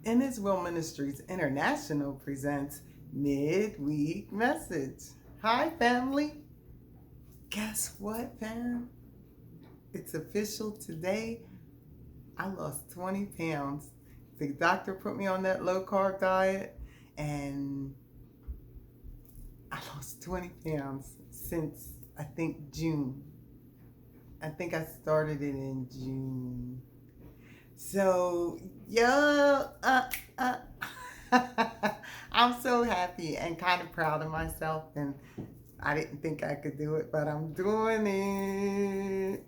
In His Will Ministries International presents Midweek Message. Hi, family. Guess what, fam? It's official today. I lost 20 pounds. The doctor put me on that low carb diet, and I lost 20 pounds since I think June. I think I started it in June. So, yeah, I'm so happy and kind of proud of myself. And I didn't think I could do it, but I'm doing it.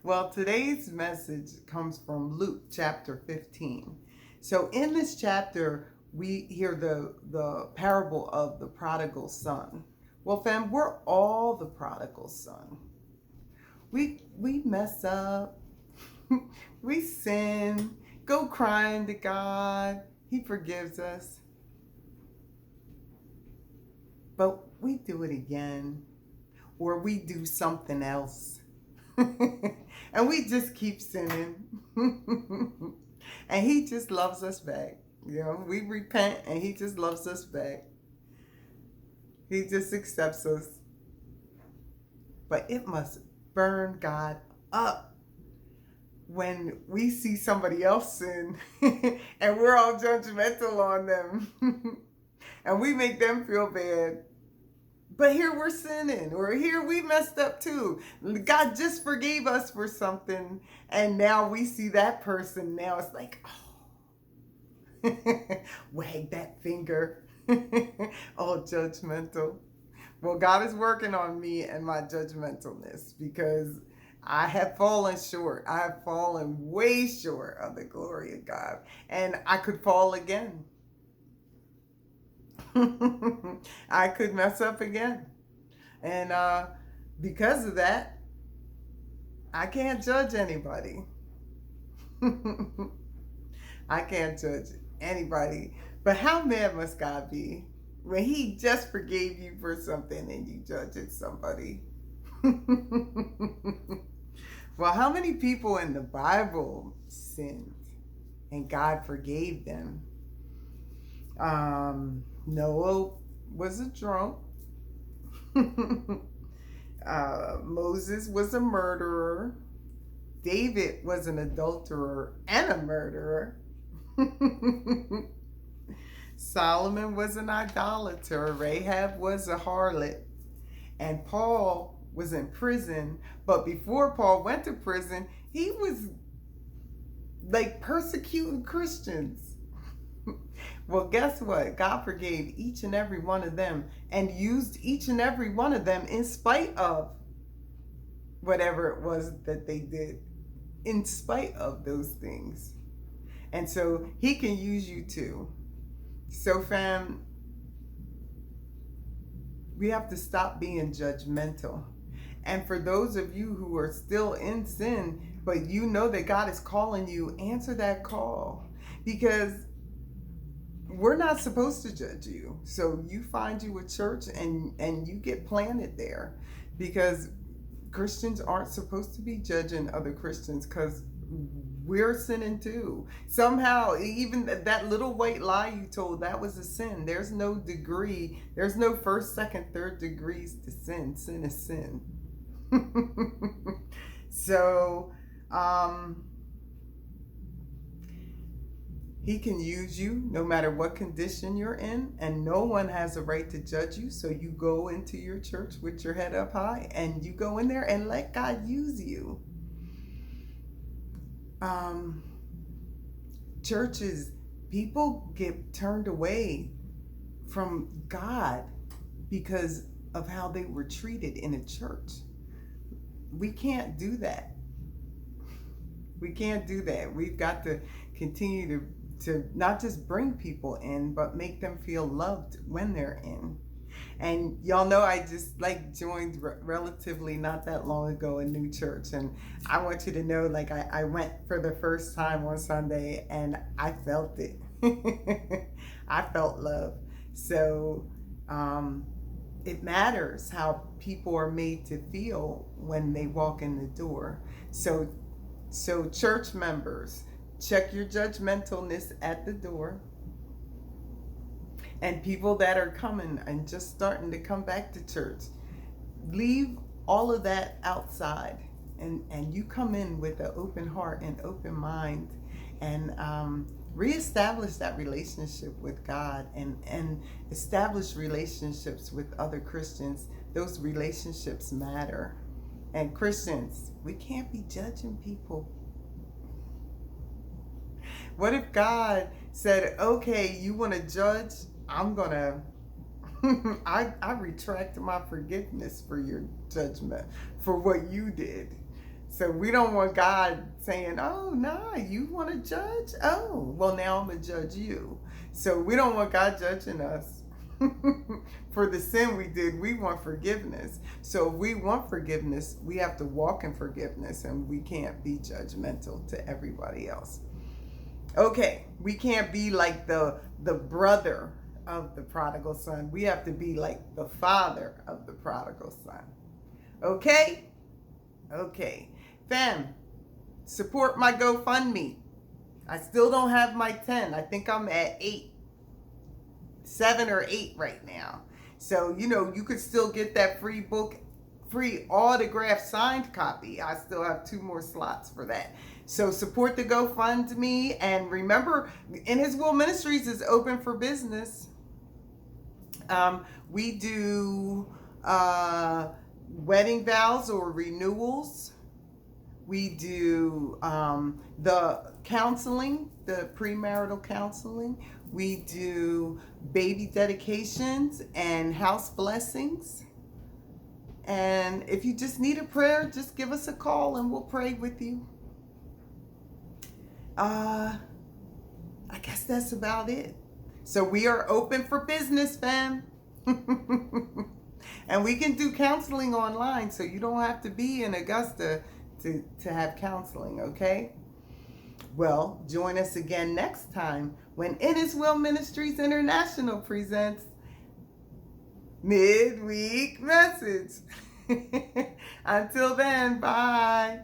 Well, today's message comes from Luke chapter 15. So, in this chapter, we hear the parable of the prodigal son. Well, fam, we're all the prodigal son. We mess up, we sin, go crying to God. He forgives us. But we do it again, or we do something else. And we just keep sinning. And He just loves us back. We repent and He just loves us back. He just accepts us. But it must burn God up when we see somebody else sin and we're all judgmental on them and we make them feel bad. But here we're sinning, or here we messed up too. God just forgave us for something, and now we see that person. Now it's like, oh, wag that finger. Oh, judgmental. Well, God is working on me and my judgmentalness because I have fallen short. I have fallen way short of the glory of God. And I could fall again. I could mess up again. And because of that, I can't judge anybody. I can't judge anybody. But how mad must God be when He just forgave you for something and you judged somebody? Well, how many people in the Bible sinned and God forgave them? Noah was a drunk. Moses was a murderer. David was an adulterer and a murderer. Solomon was an idolater. Rahab was a harlot. And Paul was in prison. But before Paul went to prison, he was like persecuting Christians. Well, guess what? God forgave each and every one of them and used each and every one of them in spite of whatever it was that they did, in spite of those things. And so He can use you too. So, fam, we have to stop being judgmental. And for those of you who are still in sin, but you know that God is calling you, answer that call. Because we're not supposed to judge you. So you find you a church and you get planted there. Because Christians aren't supposed to be judging other Christians because we're sinning too. Somehow, even that little white lie you told, that was a sin. There's no degree. There's no first, second, third degrees to sin. Sin is sin. So, He can use you no matter what condition you're in, and no one has a right to judge you. So you go into your church with your head up high and you go in there and let God use you. Churches, people get turned away from God because of how they were treated in a church. We can't do that. We can't do that. We've got to continue to not just bring people in, but make them feel loved when they're in. And y'all know I just joined relatively not that long ago a new church, and I want you to know I went for the first time on Sunday and I felt it. I felt love. So it matters how people are made to feel when they walk in the door. So church members, Check your judgmentalness at the door. And people that are coming and just starting to come back to church, leave all of that outside, and you come in with an open heart and open mind, and reestablish that relationship with God, and establish relationships with other Christians. Those relationships matter. And Christians, we can't be judging people. What if God said, okay, you want to judge? I'm going to, I retract my forgiveness for your judgment, for what you did. So we don't want God saying, oh, nah, you want to judge? Oh, well, now I'm going to judge you. So we don't want God judging us. For the sin we did. We want forgiveness. So if we want forgiveness, we have to walk in forgiveness, and we can't be judgmental to everybody else. Okay, we can't be like the brother of the prodigal son. We have to be like the father of the prodigal son. Okay? Okay. Fam, support my GoFundMe. I still don't have my 10. I think I'm at 7 or 8 right now. So, you could still get that free book, free autographed signed copy. I still have 2 more slots for that. So support the GoFundMe. And remember, In His Will Ministries is open for business. We do wedding vows or renewals. We do the counseling, the premarital counseling. We do baby dedications and house blessings. And if you just need a prayer, just give us a call and we'll pray with you. I guess that's about it. So we are open for business, fam. And we can do counseling online, so you don't have to be in Augusta to have counseling, okay? Well, join us again next time when In His Will Ministries International presents Midweek Message. Until then, bye.